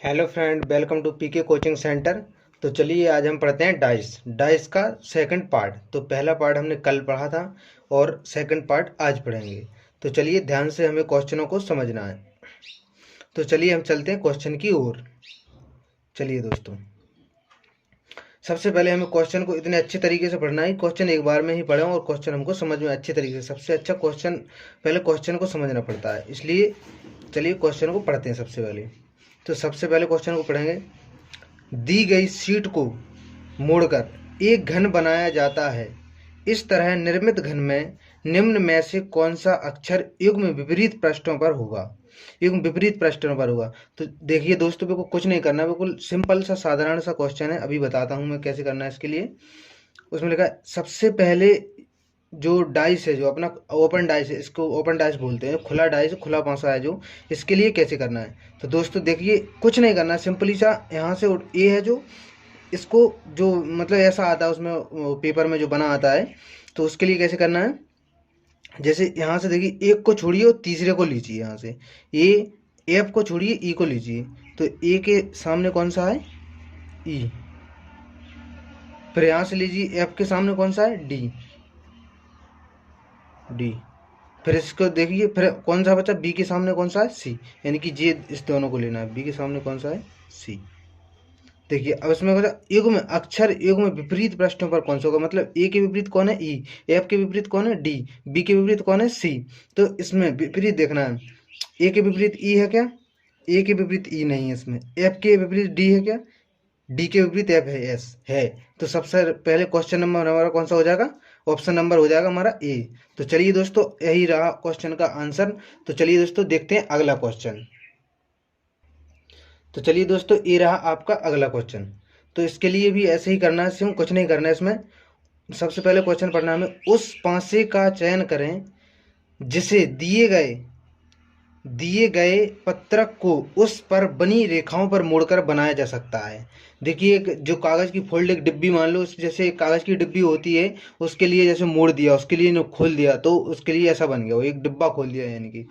Hello friend, welcome to PK coaching centre. तो चलिए आज हम पढ़ते हैं डाइस डाइस का सेकंड पार्ट। तो पहला पार्ट हमने कल पढ़ा था और सेकंड पार्ट आज पढ़ेंगे। तो चलिए ध्यान से हमें क्वेश्चनों को समझना है। तो चलिए हम चलते हैं क्वेश्चन की ओर। चलिए दोस्तों, सबसे पहले हमें क्वेश्चन को इतने अच्छे तरीके से पढ़ना है। क्वेश्चन एक बार में ही पढ़ें और क्वेश्चन हमको समझ में अच्छे तरीके से। सबसे अच्छा क्वेश्चन, पहले क्वेश्चन को समझना पड़ता है, इसलिए चलिए क्वेश्चन को पढ़ते हैं सबसे पहले। तो सबसे पहले क्वेश्चन को पढ़ेंगे। दी गई शीट को मोड़कर एक घन बनाया जाता है। इस तरह निर्मित घन में निम्न में से कौन सा अक्षर युग्म विपरीत पृष्ठों पर होगा? युग्म विपरीत पृष्ठों पर होगा। तो देखिए दोस्तों, बिल्कुल कुछ नहीं करना, बिल्कुल सिंपल सा साधारण सा क्वेश्चन है। अभी बताता हूँ मैं कैसे करना है इसके लिए। उसमें लिखा है सबसे पहले जो डाइस है, जो अपना ओपन डाइस है, इसको ओपन डाइस बोलते हैं। खुला डाइस, खुला पासा है जो, इसके लिए कैसे करना है। तो दोस्तों देखिए, कुछ नहीं करना, सिंपली सा यहाँ से ए है जो, इसको जो मतलब ऐसा आता है उसमें पेपर में जो बना आता है, तो उसके लिए कैसे करना है। जैसे यहाँ से देखिए, एक को छोड़िए और तीसरे को लीजिए। यहाँ से ए, एफ को छोड़िए, ई को लीजिए। तो ए के सामने कौन सा है? ई। फिर यहाँ से लीजिए, एफ के सामने कौन सा है? डी। डी। फिर इसको देखिए, फिर कौन सा बचा? बी के सामने कौन सा है? सी। यानी कि ये इस दोनों को लेना है। बी के सामने कौन सा है? सी। देखिए अब इसमें कौन सा युग्म अक्षर युग्म विपरीत पृष्ठों पर कौन सा होगा? मतलब ए के विपरीत कौन है? ई। एफ के विपरीत कौन है? डी। बी के विपरीत कौन है? सी। तो इसमें विपरीत देखना है। ए के विपरीत ई है क्या? ए के विपरीत ई नहीं है इसमें। एफ के विपरीत डी है क्या? डी के विपरीत एफ है, एस है। तो सबसे पहले क्वेश्चन नंबर हमारा कौन सा हो जाएगा? ऑप्शन नंबर हो जाएगा हमारा ए। तो चलिए दोस्तों, यही रहा क्वेश्चन का आंसर। तो चलिए दोस्तों देखते हैं अगला क्वेश्चन। तो चलिए दोस्तों, ये रहा आपका अगला क्वेश्चन। तो इसके लिए भी ऐसे ही करना है, सेम कुछ नहीं करना है इसमें। सबसे पहले क्वेश्चन पढ़ना है हमें। उस पासे का चयन करें जिसे दिए गए पत्रक को उस पर बनी रेखाओं पर मोड़कर बनाया जा सकता है। देखिए, जो कागज़ की फोल्ड एक डिब्बी मान लो, जैसे कागज़ की डिब्बी होती है, उसके लिए जैसे मोड़ दिया, उसके लिए खोल दिया, तो उसके लिए ऐसा बन गया, वो एक डिब्बा खोल दिया यानी कि।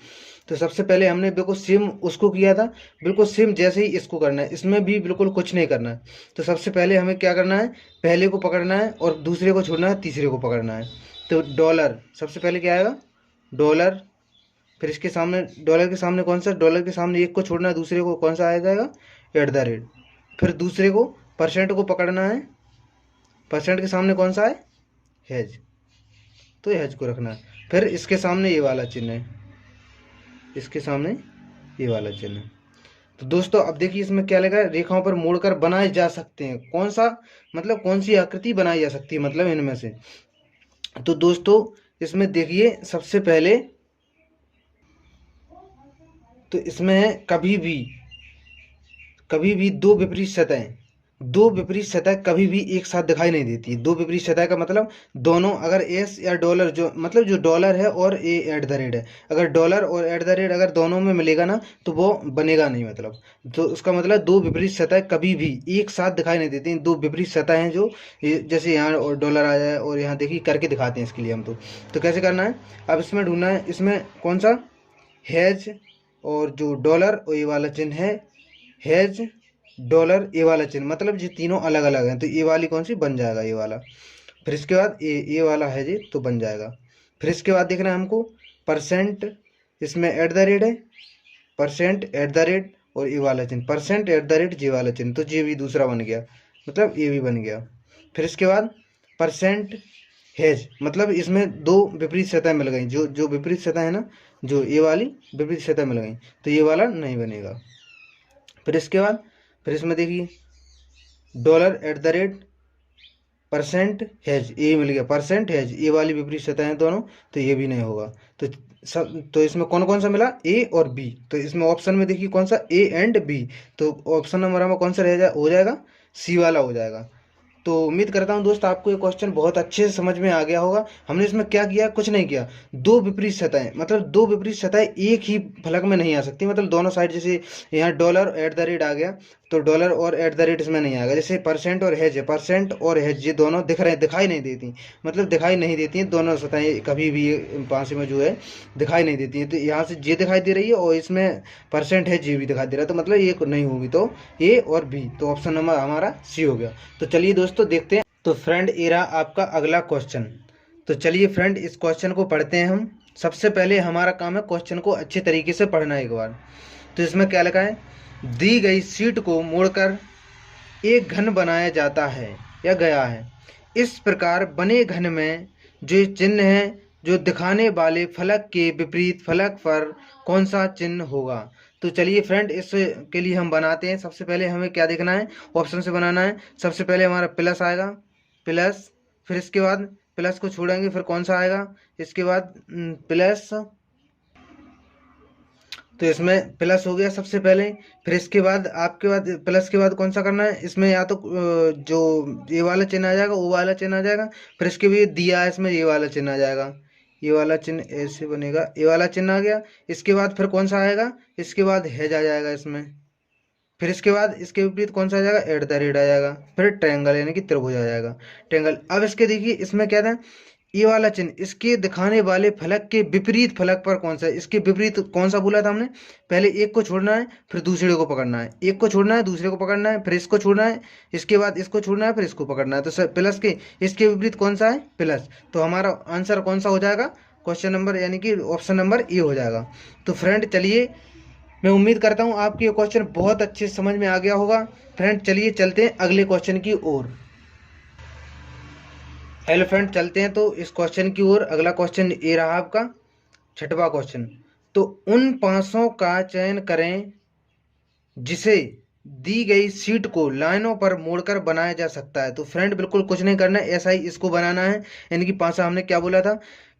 तो सबसे पहले हमने बिल्कुल सेम उसको किया था, बिल्कुल सेम जैसे ही इसको करना है। इसमें भी बिल्कुल कुछ नहीं करना है। तो सबसे पहले हमें क्या करना है? पहले को पकड़ना है और दूसरे को छोड़ना है, तीसरे को पकड़ना है। तो डॉलर, सबसे पहले क्या आएगा? डॉलर। फिर इसके सामने, डॉलर के सामने कौन सा? डॉलर के सामने एक को छोड़ना है, दूसरे को कौन सा आ जाएगा? At the rate. फिर दूसरे को, परसेंट को पकड़ना है। परसेंट के सामने कौन सा है? हैज। तो हैज को रखना है। फिर इसके सामने ये वाला चिन्ह है, इसके सामने ये वाला चिन्ह है। तो दोस्तों अब देखिए, इसमें क्या लगा? रेखाओं पर मोड़कर बनाए जा सकते हैं। कौन सा मतलब कौन सी आकृति बनाई जा सकती है, मतलब इनमें से। तो दोस्तों इसमें देखिए, सबसे पहले तो इसमें है कभी भी दो विपरीत सतह कभी भी एक साथ दिखाई नहीं देती। दो विपरीत सतह का मतलब दोनों, अगर एस या डॉलर, जो मतलब जो डॉलर है और ए एट द रेट है, अगर डॉलर और एट द रेट अगर दोनों में मिलेगा ना, तो वो बनेगा नहीं मतलब। तो उसका मतलब दो विपरीत सतह कभी भी एक साथ दिखाई नहीं देती। दो विपरीत सतह हैं जो, जैसे यहाँ डॉलर आ जाए और यहाँ देखिए करके दिखाते हैं इसके लिए हम। तो कैसे करना है? अब इसमें ढूंढना है, इसमें कौन सा? हैज और जो डॉलर और ये वाला चिन्ह है। हैज, डॉलर, ये वाला चिन्ह, मतलब ये तीनों अलग अलग हैं। तो ये वाली कौन सी बन जाएगा? ये वाला। फिर इसके बाद ये वाला है जी, तो बन जाएगा। फिर इसके बाद देखना है हमको परसेंट, इसमें एट द रेट है, परसेंट एट द रेट और ये वाला चिन्ह, परसेंट एट द रेट, ये वाला चिन्ह। तो ये भी दूसरा बन गया, मतलब ये भी बन गया। फिर इसके बाद परसेंट हैज, मतलब इसमें दो विपरीत सतह मिल गई। जो जो विपरीत सतह है ना, जो ये वाली विपरीत सतह मिल गई, तो ये वाला नहीं बनेगा। फिर इसके बाद, फिर इसमें देखिए dollar at the rate, percent has, ये मिल गया, परसेंट हैज, ये वाली विपरीत सतह हैं दोनों, तो ये भी नहीं होगा। तो तो इसमें कौन कौन सा मिला? ए और बी। तो इसमें ऑप्शन में देखिए कौन सा? A and B. तो ऑप्शन नंबर हमें कौन सा हो जाएगा? सी वाला हो जाएगा। तो उम्मीद करता हूँ दोस्त आपको ये क्वेश्चन बहुत अच्छे से समझ में आ गया होगा। हमने इसमें क्या किया? कुछ नहीं किया। दो विपरीत सतहें, मतलब दो विपरीत सतहें एक ही फलक में नहीं आ सकती, मतलब दोनों साइड, जैसे यहाँ डॉलर एट द रेट आ गया, तो डॉलर और एट द रेट इसमें नहीं आएगा। जैसे परसेंट और हेज है, परसेंट और हेज ये दोनों दिखाई नहीं देती, मतलब दिखाई नहीं देती हैं दोनों सतहें कभी भी, पासे में जो है दिखाई नहीं देती हैं। तो यहाँ से ये दिखाई दे रही है और इसमें परसेंट हेज ये भी दिखाई दे रहा है, तो मतलब ये नहीं होगी, तो ए और बी, तो ऑप्शन नंबर हमारा सी हो गया। तो चलिए दोस्तों देखते हैं। तो फ्रेंड ये रहा आपका अगला क्वेश्चन। तो चलिए फ्रेंड इस क्वेश्चन को पढ़ते हैं हम। सबसे पहले हमारा काम है क्वेश्चन को अच्छे तरीके से पढ़ना एक बार। तो इसमें क्या लिखा है, दी गई शीट को मोड़कर एक घन बनाया जाता है या गया है। इस प्रकार बने घन में जो चिन्ह है जो दिखाने वाले फलक के विपरीत फलक पर कौन सा चिन्ह होगा। तो चलिए फ्रेंड इसके लिए हम बनाते हैं। सबसे पहले हमें क्या देखना है, ऑप्शन से बनाना है। सबसे पहले हमारा प्लस आएगा, प्लस, फिर इसके बाद प्लस को छोड़ेंगे, फिर कौन सा आएगा, इसके बाद प्लस, तो इसमें प्लस हो गया सबसे पहले। फिर इसके बाद आपके बाद प्लस के बाद कौन सा करना है, इसमें या तो जो ये वाला चिन्ह आ जाएगा, वो वाला चिन्ह आ जाएगा। फिर इसके भी दिया है इसमें ये वाला चिन्ह आ जाएगा, ये वाला चिन्ह ऐसे बनेगा, ये वाला चिन्ह आ गया। इसके बाद फिर कौन सा आएगा, इसके बाद हेज आ जाएगा इसमें। फिर इसके बाद इसके विपरीत कौन सा आ जाएगा, एट द रेट आ जाएगा। फिर ट्रायंगल यानी कि त्रिभुज आ जाएगा, ट्रायंगल। अब इसके देखिए इसमें क्या था, ये वाला चिन्ह इसके दिखाने वाले फलक के विपरीत फलक पर कौन सा है, इसके विपरीत कौन सा बोला था हमने, पहले एक को छोड़ना है फिर दूसरे को पकड़ना है, एक को छोड़ना है दूसरे को पकड़ना है, फिर इसको छोड़ना है, इसके बाद इसको छोड़ना है, फिर इसको पकड़ना है। तो सर प्लस के इसके विपरीत कौन सा है, प्लस। तो हमारा आंसर कौन सा हो जाएगा, क्वेश्चन नंबर यानी कि ऑप्शन नंबर ए हो जाएगा। तो फ्रेंड चलिए मैं उम्मीद करता हूँ आपको ये क्वेश्चन बहुत अच्छे से समझ में आ गया होगा। फ्रेंड चलिए चलते हैं अगले क्वेश्चन की ओर। हेलो फ्रेंड चलते हैं तो इस क्वेश्चन की ओर। अगला क्वेश्चन ये रहा आपका छठवां क्वेश्चन। तो उन पांचों का चयन करें जिसे दी गई शीट को लाइनों पर मोड़कर बनाया जा सकता है। तो फ्रेंड बिल्कुल कुछ नहीं करना है, ऐसा ही इसको बनाना है। यानी कि पांचा हमने क्या बोला था,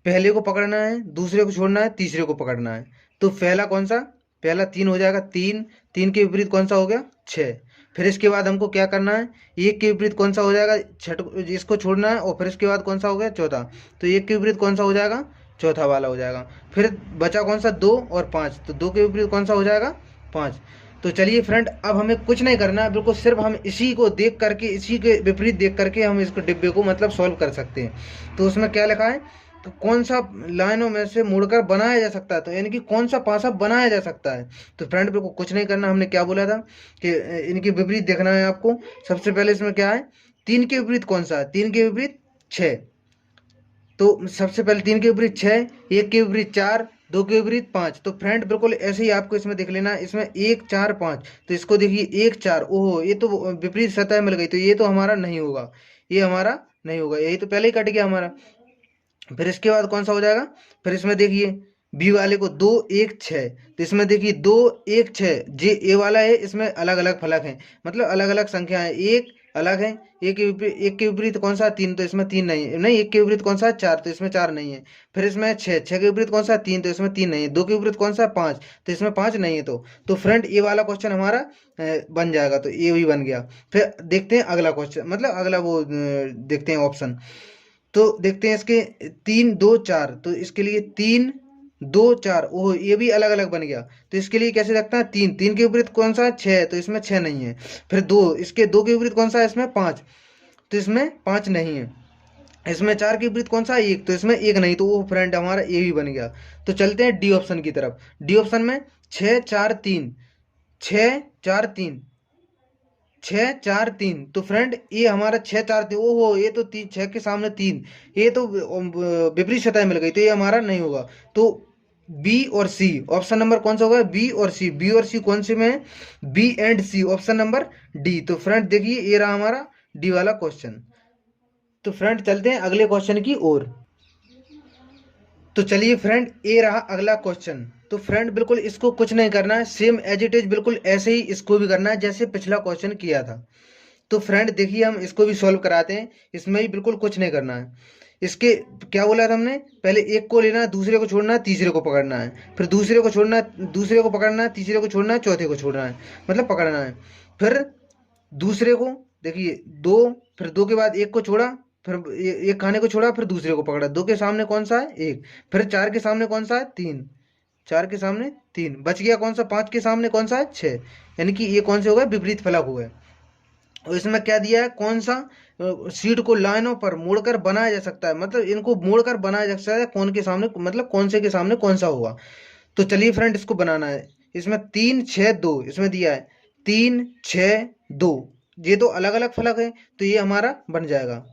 पहले को पकड़ना है, दूसरे को छोड़ना है, तीसरे को पकड़ना है। तो पहला कौन सा, पहला 3 हो जाएगा, 3, 3 के विपरीत कौन सा हो गया, 6। फिर इसके बाद हमको क्या करना है, 1 के विपरीत कौन सा हो जाएगा, इसको छोड़ना है, और फिर इसके बाद कौन सा हो गया, चौथा। तो 1 के विपरीत कौन सा हो जाएगा, चौथा वाला हो जाएगा। फिर बचा कौन सा, 2 और 5, तो 2 के विपरीत कौन सा हो जाएगा, 5। तो चलिए फ्रेंड अब हमें कुछ नहीं करना है, बिल्कुल सिर्फ हम इसी को देख करके, इसी के विपरीत देख करके हम इसको डिब्बे को मतलब सॉल्व कर सकते हैं। तो उसमें क्या लिखा है, तो कौन सा लाइनों में से मुड़कर बनाया जा सकता है, तो यानी कि कौन सा पासा बनाया जा सकता है। तो फ्रेंड बिल्कुल कुछ नहीं करना, हमने क्या बोला था कि इनके विपरीत देखना है आपको। सबसे पहले इसमें क्या है, 3 के विपरीत कौन सा है, 3 के विपरीत 6। तो सबसे पहले 3 के विपरीत 6, 1 के विपरीत 4, 2 के विपरीत 5। तो फ्रेंड बिल्कुल ऐसे ही आपको इसमें देख लेना, इसमें 1 4 5। तो इसको देखिए 1 4, ओहो ये तो विपरीत सतह मिल गई, तो ये तो हमारा नहीं होगा, ये हमारा नहीं होगा, यही तो पहले ही कट गया हमारा। फिर इसके बाद कौन सा हो जाएगा, फिर इसमें देखिए बी वाले को 2 1 6। तो इसमें देखिए 2 1 6, जे ए वाला है, इसमें अलग अलग फलक हैं, मतलब अलग अलग संख्या है, एक अलग है। एक के विपरीत कौन सा, 3, तो इसमें 3 नहीं है, नहीं। 1 के विपरीत कौन सा, 4, तो इसमें 4 नहीं है। फिर इसमें 6, 6 के विपरीत कौन सा, 3, तो इसमें 3 नहीं है। 2 के विपरीत कौन सा, 5, तो इसमें 5 नहीं है। तो फ्रेंड ये वाला क्वेश्चन हमारा बन जाएगा, तो ये भी बन गया। फिर देखते हैं अगला क्वेश्चन, मतलब अगला वो देखते हैं ऑप्शन। तो देखते हैं इसके 3 2 4। तो इसके लिए 3 2 4, ओह ये भी अलग अलग बन गया। तो इसके लिए कैसे रखता है, 3, 3 के विपरीत कौन सा है, 6, तो इसमें 6 नहीं है। फिर 2, इसके 2 के विपरीत कौन सा है, इसमें 5, तो इसमें 5 नहीं है। इसमें 4 के विपरीत कौन सा है, 1, तो इसमें 1 नहीं। तो वो फ्रेंड हमारा ये भी बन गया। तो चलते हैं डी ऑप्शन की तरफ। डी ऑप्शन में 6 4 3, 6 4 3, 6 4 3। तो फ्रेंड ये हमारा 6 4 3, ओहो ये तो 6 के सामने 3, ये तो विपरीत सतह मिल गई, तो ये हमारा नहीं होगा। तो बी और सी, ऑप्शन नंबर कौन सा होगा, बी और सी। बी और सी कौन से में है, B and C, option number D. तो फ्रेंड देखिए ये रहा हमारा डी वाला क्वेश्चन। तो फ्रेंड चलते हैं अगले क्वेश्चन की ओर। तो चलिए फ्रेंड ये रहा अगला क्वेश्चन। तो फ्रेंड बिल्कुल इसको कुछ नहीं करना है, सेम एज इट इज बिल्कुल ऐसे ही इसको भी करना है जैसे पिछला क्वेश्चन किया था। तो फ्रेंड देखिए हम इसको भी सॉल्व कराते हैं, इसमें भी बिल्कुल कुछ नहीं करना है। इसके क्या बोला था हमने, पहले एक को लेना है, दूसरे को छोड़ना है, तीसरे को पकड़ना है, फिर दूसरे को छोड़ना है, दूसरे को पकड़ना है, तीसरे को छोड़ना है, चौथे को छोड़ना है, मतलब पकड़ना है। फिर दूसरे को देखिए 2, फिर 2 के बाद 1 को छोड़ा, फिर एक खाने को छोड़ा, फिर दूसरे को पकड़ा। 2 के सामने कौन सा है, 1। फिर 4 के सामने कौन सा है, 3। 4 के सामने 3, बच गया कौन सा, 5 के सामने कौन सा है 6, यानी कि ये कौन से हो गए, विपरीत फलक हो गए। और इसमें क्या दिया है, कौन सा सीट को लाइनों पर मोड़कर बनाया जा सकता है, मतलब इनको मोड़कर बनाया जा सकता है कौन के सामने, मतलब कौन से के सामने कौन सा होगा। तो चलिए फ्रेंड इसको बनाना है। इसमें 3 6 2 इसमें दिया है 3 6 2, ये तो अलग अलग फलक है, तो ये हमारा बन जाएगा,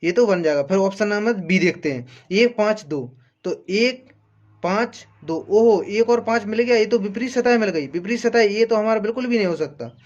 ये तो बन जाएगा। फिर ऑप्शन नंबर बी देखते हैं, 1 5 2, तो 1 5 2, ओहो 1 और 5 मिल गया, ये तो विपरीत सतह मिल गई, विपरीत सतह, ये तो हमारा बिल्कुल भी नहीं हो सकता।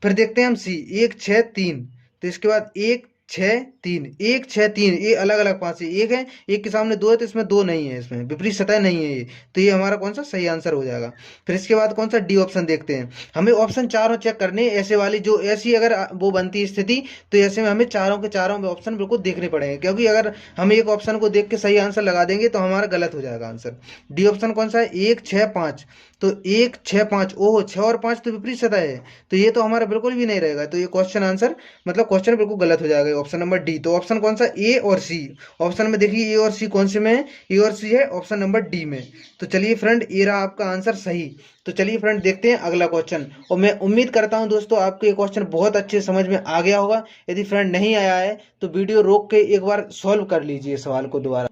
फिर देखते हैं हम सी, 1 6 3, तो इसके बाद 1 6 3, 1 6 3, ये अलग अलग पांच से एक है, एक के सामने दो है, तो इसमें दो नहीं है, इसमें विपरीत सतह नहीं है ये, तो ये हमारा कौन सा सही आंसर हो जाएगा। फिर इसके बाद कौन सा, डी ऑप्शन देखते हैं। हमें ऑप्शन चारों चेक करने ऐसे वाली, जो ऐसी अगर वो बनती है स्थिति, तो ऐसे में हमें चारों के चारों ऑप्शन बिल्कुल देखने पड़ेंगे, क्योंकि अगर हम एक ऑप्शन को देख के सही आंसर लगा देंगे तो हमारा गलत हो जाएगा आंसर। डी ऑप्शन कौन सा है, 1 6 5, तो 1 6 5, ओहो 6 और 5 तो विपरीत सतह है, तो ये तो हमारा बिल्कुल भी नहीं रहेगा, तो ये क्वेश्चन आंसर मतलब क्वेश्चन बिल्कुल गलत हो जाएगा ऑप्शन नंबर डी। तो ऑप्शन कौन सा, ए और सी, ऑप्शन में देखिए ए और सी कौन से में है, ए और सी है ऑप्शन नंबर डी में। तो चलिए फ्रेंड ये रहा आपका आंसर सही। तो चलिए फ्रेंड देखते हैं अगला क्वेश्चन, और मैं उम्मीद करता हूं दोस्तों आपको ये क्वेश्चन बहुत अच्छे समझ में आ गया होगा। यदि फ्रेंड नहीं आया है तो वीडियो रोक के एक बार सॉल्व कर लीजिए सवाल को दोबारा।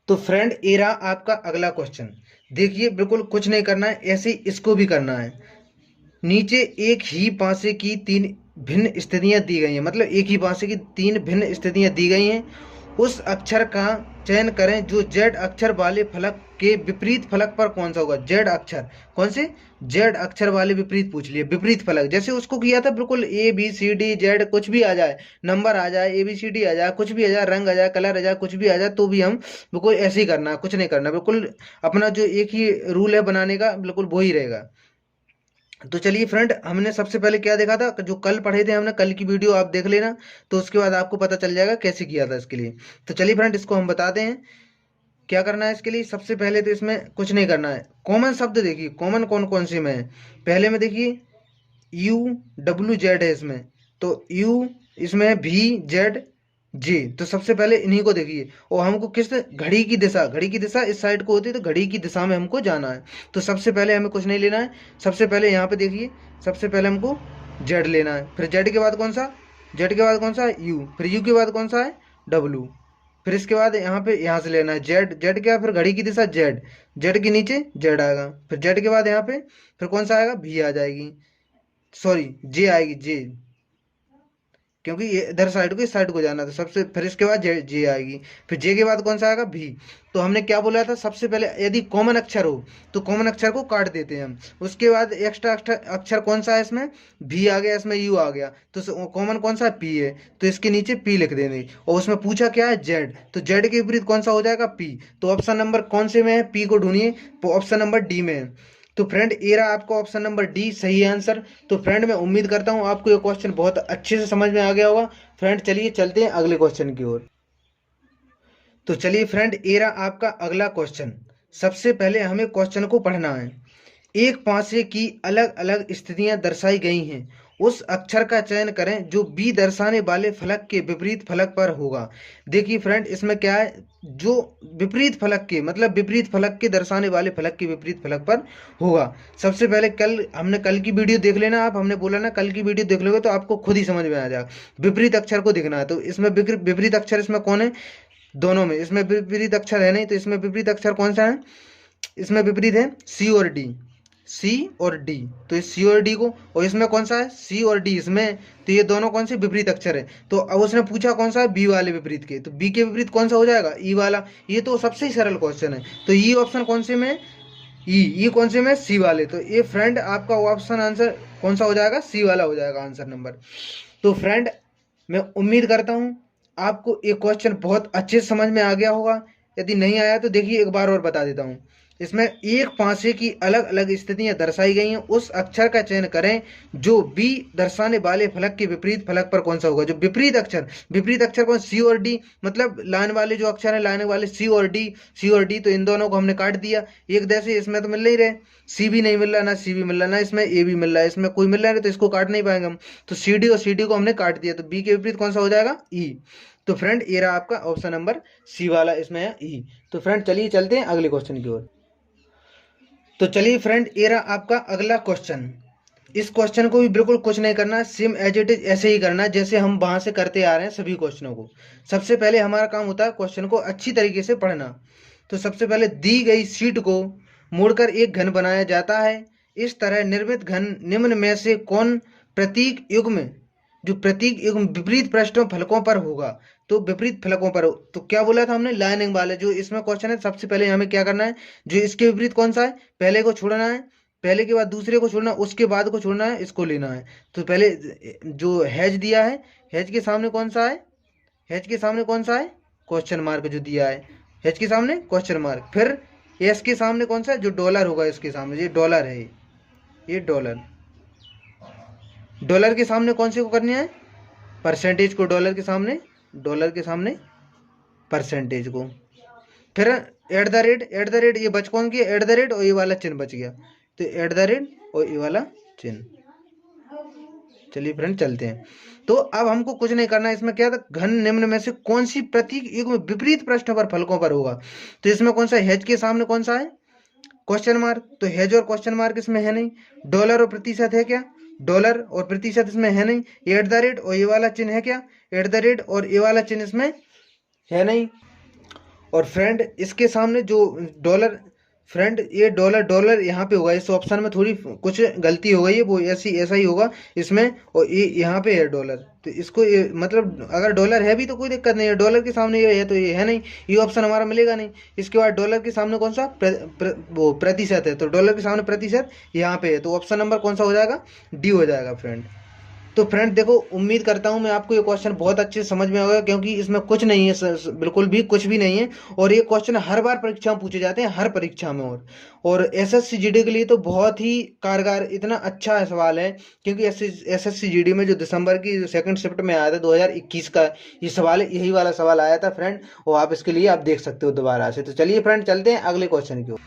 तो फ्रेंड ये रहा आपका अगला क्वेश्चन, देखिए बिल्कुल कुछ नहीं करना है, ऐसे ही इसको भी करना है। नीचे एक ही पासे की तीन भिन्न स्थितियां दी गई हैं, मतलब एक ही पासे की तीन भिन्न स्थितियां दी गई हैं, उस अक्षर का चयन करें जो जेड अक्षर वाले फलक के विपरीत फलक पर कौन सा होगा। जेड अक्षर कौन से, जेड अक्षर वाले विपरीत पूछ लिए, विपरीत फलक जैसे उसको किया था, बिल्कुल A B C D Z कुछ भी आ जाए, नंबर आ जाए, ए बी सी डी आ जाए, कुछ भी आ जाए, रंग आ जाए, कलर आ जाए, कुछ भी आ जाए, तो भी हम बिल्कुल ऐसे ही करना है, कुछ नहीं करना, बिल्कुल अपना जो एक ही रूल है बनाने का बिल्कुल वो ही रहेगा। तो चलिए फ्रेंड हमने सबसे पहले क्या देखा था, जो कल पढ़े थे हमने, कल की वीडियो आप देख लेना, तो उसके बाद आपको पता चल जाएगा कैसे किया था इसके लिए। तो चलिए फ्रेंड इसको हम बताते हैं क्या करना है इसके लिए। सबसे पहले तो इसमें कुछ नहीं करना है, कॉमन शब्द देखिए, कॉमन कौन कौन से में है। पहले में देखिए यू डब्ल्यू जेड है इसमें, तो यू इसमें भी जेड जी, तो सबसे पहले इन्हीं को देखिए। और हमको किस घड़ी की दिशा, घड़ी की दिशा इस साइड को होती है, तो घड़ी की दिशा में हमको जाना है। तो सबसे पहले हमें कुछ नहीं लेना है, सबसे पहले यहाँ पे देखिए, सबसे पहले हमको जेड लेना है, फिर जेड के बाद कौन सा, जेड के बाद कौन सा है यू, फिर यू के बाद कौन सा है डब्लू, फिर इसके बाद यहाँ पे यहाँ से लेना है जेड, जेड क्या, फिर घड़ी की दिशा जेड, जेड के नीचे जेड आएगा, फिर जेड के बाद यहाँ पे फिर कौन सा आएगा, भी आ जाएगी, सॉरी जे आएगी, जे, क्योंकि ये इधर साइड को इस साइड को जाना था सबसे, फिर इसके बाद जे जे आएगी, फिर जे के बाद कौन सा आएगा भी। तो हमने क्या बोला था, सबसे पहले यदि कॉमन अक्षर हो तो कॉमन अक्षर को काट देते हैं हम, उसके बाद एक्स्ट्रा अक्षर कौन सा है इसमें, भी आ गया, इसमें यू आ गया, तो कॉमन कौन सा है पी है, तो इसके नीचे पी लिख देंगे। और उसमें पूछा क्या है जेड, तो जेड के विपरीत कौन सा हो जाएगा पी, तो ऑप्शन नंबर कौन से में है, पी को ढूंढिए, तो ऑप्शन नंबर डी में है। तो फ्रेंड ये रहा आपका ऑप्शन नंबर डी सही आंसर। तो फ्रेंड मैं उम्मीद करता हूँ आपको ये क्वेश्चन बहुत अच्छे से समझ में आ गया होगा। फ्रेंड चलिए चलते हैं अगले क्वेश्चन की ओर। तो चलिए फ्रेंड ये रहा आपका अगला क्वेश्चन। सबसे पहले हमें क्वेश्चन को पढ़ना है। एक पासे की अलग अलग स्थितियां दर्शाई गई हैं, उस अक्षर का चयन करें जो बी दर्शाने वाले फलक के विपरीत फलक पर होगा। देखिए फ्रेंड इसमें क्या है, जो विपरीत फलक के मतलब विपरीत फलक के दर्शाने वाले फलक के विपरीत फलक पर होगा। सबसे पहले कल की वीडियो देख लेना आप, हमने बोला ना कल की वीडियो देख लोगे तो आपको खुद ही समझ में आ जाएगा। विपरीत अक्षर को देखना है, तो इसमें विपरीत अक्षर इसमें कौन है, दोनों में, इसमें विपरीत अक्षर है नहीं, तो इसमें विपरीत अक्षर कौन सा है, इसमें विपरीत है सी और डी, सी और डी, तो इस सी और डी को, और इसमें कौन सा है सी और डी इसमें, तो ये दोनों कौन से विपरीत अक्षर है। तो अब उसने पूछा कौन सा है बी वाले विपरीत के, तो बी के विपरीत कौन सा हो जाएगा ई वाला, ये तो सबसे ही सरल क्वेश्चन है। तो ई ऑप्शन कौन से में, ई कौन से में सी वाले, तो ये फ्रेंड आपका ऑप्शन आंसर कौन सा हो जाएगा, सी वाला हो जाएगा आंसर नंबर। तो फ्रेंड मैं उम्मीद करता हूँ आपको ये क्वेश्चन बहुत अच्छे से समझ में आ गया होगा। यदि नहीं आया तो देखिए एक बार और बता देता हूँ। इसमें एक पासे की अलग अलग स्थितियां दर्शाई गई हैं, उस अक्षर का चयन करें जो बी दर्शाने वाले फलक के विपरीत फलक पर कौन सा होगा। जो विपरीत अक्षर कौन, सी और डी, मतलब लाइन वाले जो अक्षर है, लाइन वाले सी और डी, तो इन दोनों को हमने काट दिया एक जैसे, इसमें तो मिल नहीं रहे, सी भी नहीं मिल रहा, ना सी भी मिल रहा, ना इसमें ए भी मिल रहा है, इसमें कोई मिल रहा है, तो इसको काट नहीं पाएंगे हम, तो सी डी और सी डी को हमने काट दिया, तो बी के विपरीत कौन सा हो जाएगा ई। तो फ्रेंड ये रहा आपका ऑप्शन नंबर सी वाला, इसमें है ई। तो फ्रेंड चलिए चलते हैं अगले क्वेश्चन की ओर। तो चलिए फ्रेंड, ये रहा आपका अगला क्वेश्चन। इस क्वेश्चन को भी बिल्कुल कुछ नहीं करना, सेम एज इट इज ऐसे ही करना जैसे हम वहां से करते आ रहे हैं सभी क्वेश्चनों को। सबसे पहले हमारा काम होता है क्वेश्चन को अच्छी तरीके से पढ़ना। तो सबसे पहले दी गई शीट को मोड़कर एक घन बनाया जाता है। इस तरह निर्मित घन निम्न में से कौन प्रतीक युग्म, जो प्रतीक युग्म विपरीत पृष्ठों फलकों पर होगा। तो विपरीत फलकों पर तो क्या बोला था हमने, लाइनिंग वाले जो इसमें क्वेश्चन है, सबसे पहले हमें क्या करना है, जो इसके विपरीत कौन सा है, पहले को छोड़ना है, पहले के बाद दूसरे को छोड़ना, उसके बाद को छोड़ना है, इसको लेना है। तो पहले जो हैज दिया है, हैज के सामने कौन सा है, हैज के सामने कौन सा है, क्वेश्चन मार्क जो दिया है, हैज के सामने क्वेश्चन मार्क। फिर एस के सामने कौन सा है, जो डॉलर होगा इसके सामने, ये डॉलर है, ये डॉलर। डॉलर के सामने कौन से को करनी है, परसेंटेज को, डॉलर के सामने, डॉलर के सामने परसेंटेज को। फिर at the rate, at the rate ये बच कौन की, एट द रेट और ये वाला चिन्ह बच गया, तो एट द रेट और ये वाला चिन्ह। चलिए फ्रेंड चलते हैं। तो अब हमको कुछ नहीं करना है, इसमें क्या था, घन निम्न में से कौन सी प्रतीक युग्म विपरीत पृष्ठों पर फलकों पर होगा। तो इसमें कौन सा, हेज के सामने कौन सा है, क्वेश्चन मार्क। तो हेज और क्वेश्चन मार्क इसमें है नहीं। डॉलर और प्रतिशत है क्या, डॉलर और प्रतिशत इसमें है नहीं। एट द रेट और ये वाला चिन्ह है क्या, एट द रेट और ये वाला चिन्ह इसमें है नहीं। और फ्रेंड इसके सामने जो डॉलर, फ्रेंड ये डॉलर, डॉलर यहाँ पे होगा, इस ऑप्शन में थोड़ी कुछ गलती हो गई है, वो ऐसी ऐसा ही होगा इसमें, और ये यहाँ पे है डॉलर। तो इसको ये मतलब अगर डॉलर है भी तो कोई दिक्कत नहीं है, डॉलर के सामने ये है तो ये है नहीं, ये ऑप्शन हमारा मिलेगा नहीं। इसके बाद डॉलर के सामने कौन सा वो प्रतिशत है, तो डॉलर के सामने प्रतिशत यहाँ पे है, तो ऑप्शन नंबर कौन सा हो जाएगा, डी हो जाएगा फ्रेंड। तो फ्रेंड देखो, उम्मीद करता हूँ मैं आपको ये क्वेश्चन बहुत अच्छे से समझ में आएगा, क्योंकि इसमें कुछ नहीं है, बिल्कुल भी कुछ भी नहीं है। और ये क्वेश्चन हर बार परीक्षा में पूछे जाते हैं, हर परीक्षा में। और एसएससी जीडी के लिए तो बहुत ही कारगर, इतना अच्छा सवाल है, क्योंकि एसएससी जीडी में जो दिसंबर की सेकंड शिफ्ट में आया था 2021 का ये सवाल, यही वाला सवाल आया था फ्रेंड, और आप इसके लिए आप देख सकते हो दोबारा से। तो चलिए फ्रेंड चलते हैं अगले क्वेश्चन की ओर।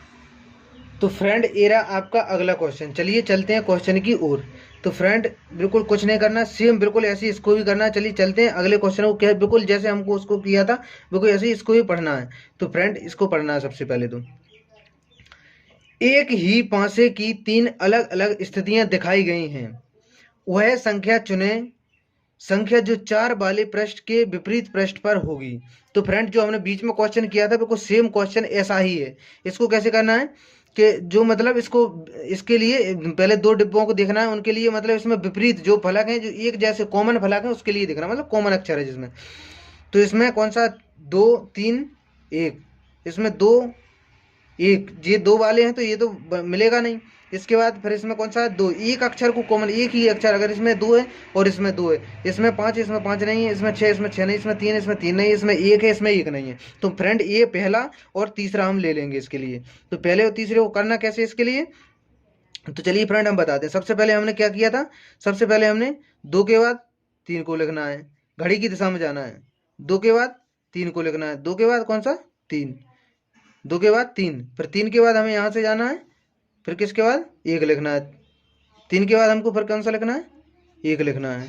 तो फ्रेंड ये रहा आपका अगला क्वेश्चन, चलिए चलते हैं क्वेश्चन की ओर। तो फ्रेंड बिल्कुल कुछ नहीं करना, सेम बिल्कुल ऐसे ही इसको भी करना है। चलिए चलते हैं अगले क्वेश्चन को, क्या बिल्कुल जैसे हमको उसको किया था बिल्कुल ऐसे ही इसको भी पढ़ना है। तो फ्रेंड इसको पढ़ना है सबसे पहले। तो एक ही पासे की 3 अलग अलग स्थितियां दिखाई गई हैं, वह संख्या चुने, संख्या जो 4 वाले पृष्ठ के विपरीत पृष्ठ पर होगी। तो फ्रेंड जो हमने बीच में क्वेश्चन किया था बिल्कुल सेम क्वेश्चन ऐसा ही है। इसको कैसे करना है कि जो मतलब इसको, इसके लिए पहले 2 डिब्बों को देखना है, उनके लिए मतलब इसमें विपरीत जो फलक हैं, जो एक जैसे कॉमन फलक है उसके लिए देखना, मतलब कॉमन अक्षर है जिसमें। तो इसमें कौन सा, 2 3 1, इसमें 2 1, ये 2 वाले हैं तो ये तो मिलेगा नहीं। इसके बाद फिर इसमें कौन सा, 2, एक अक्षर को कॉमन, एक ही अक्षर, अगर इसमें 2 है और इसमें 2 है, इसमें 5, इसमें 5 नहीं है, इसमें 6, इसमें 6 नहीं, इसमें 3, इसमें 3 नहीं, इसमें 1 है, इसमें 1 नहीं है। तो फ्रेंड ये पहला और तीसरा हम ले लेंगे इसके लिए। तो पहले और तीसरे को करना कैसे इसके लिए, तो चलिए फ्रेंड हम बताते हैं। सबसे पहले हमने क्या किया था, सबसे पहले हमने 2 के बाद 3 को लिखना है, घड़ी की दिशा में जाना है, 2 के बाद 3 को लिखना है, 2 के बाद कौन सा 3, 2 के बाद 3, फिर 3 के बाद हमें यहाँ से जाना है, फिर किसके बाद 1 लिखना है, 3 के बाद हमको फिर कौन सा लिखना है, 1 लिखना है।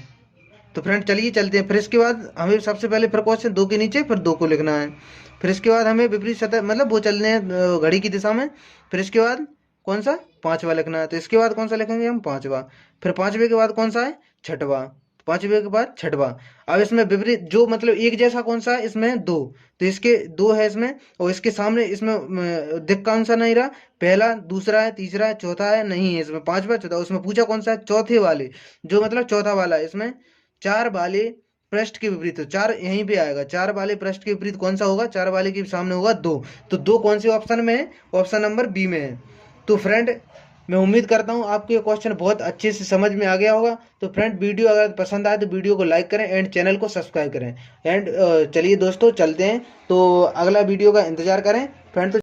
तो फ्रेंड चलिए चलते हैं। फिर इसके बाद हमें सबसे पहले फिर क्वेश्चन 2 के नीचे फिर 2 को लिखना है, फिर इसके बाद हमें विपरीत सतह मतलब वो चलने हैं घड़ी की दिशा में, फिर इसके बाद कौन सा 5वां लिखना है, तो इसके बाद कौन सा लिखेंगे हम 5वां, फिर 5वें के बाद कौन सा है 6वां, 5वें के बाद 6वां। अब इसमें विपरीत जो मतलब एक जैसा कौन सा है, इसमें 2, तो इसके 2 है इसमें, और इसके सामने इसमें दिख कौन सा नहीं रहा, पहला दूसरा है तीसरा है चौथा है नहीं है, इसमें 5वां चौथा, उसमें पूछा कौन सा है चौथे वाले, जो मतलब चौथा वाला है, इसमें 4 वाले पृष्ठ के विपरीत, तो 4 यहीं पे आएगा, 4 वाले पृष्ठ के विपरीत कौन सा होगा, 4 वाले के सामने होगा 2, तो 2 कौन से ऑप्शन में है, ऑप्शन नंबर बी में है। तो फ्रेंड मैं उम्मीद करता हूँ आपको ये क्वेश्चन बहुत अच्छे से समझ में आ गया होगा। तो फ्रेंड वीडियो अगर पसंद आए तो वीडियो को लाइक करें एंड चैनल को सब्सक्राइब करें। एंड चलिए दोस्तों चलते हैं, तो अगला वीडियो का इंतजार करें फ्रेंड। तो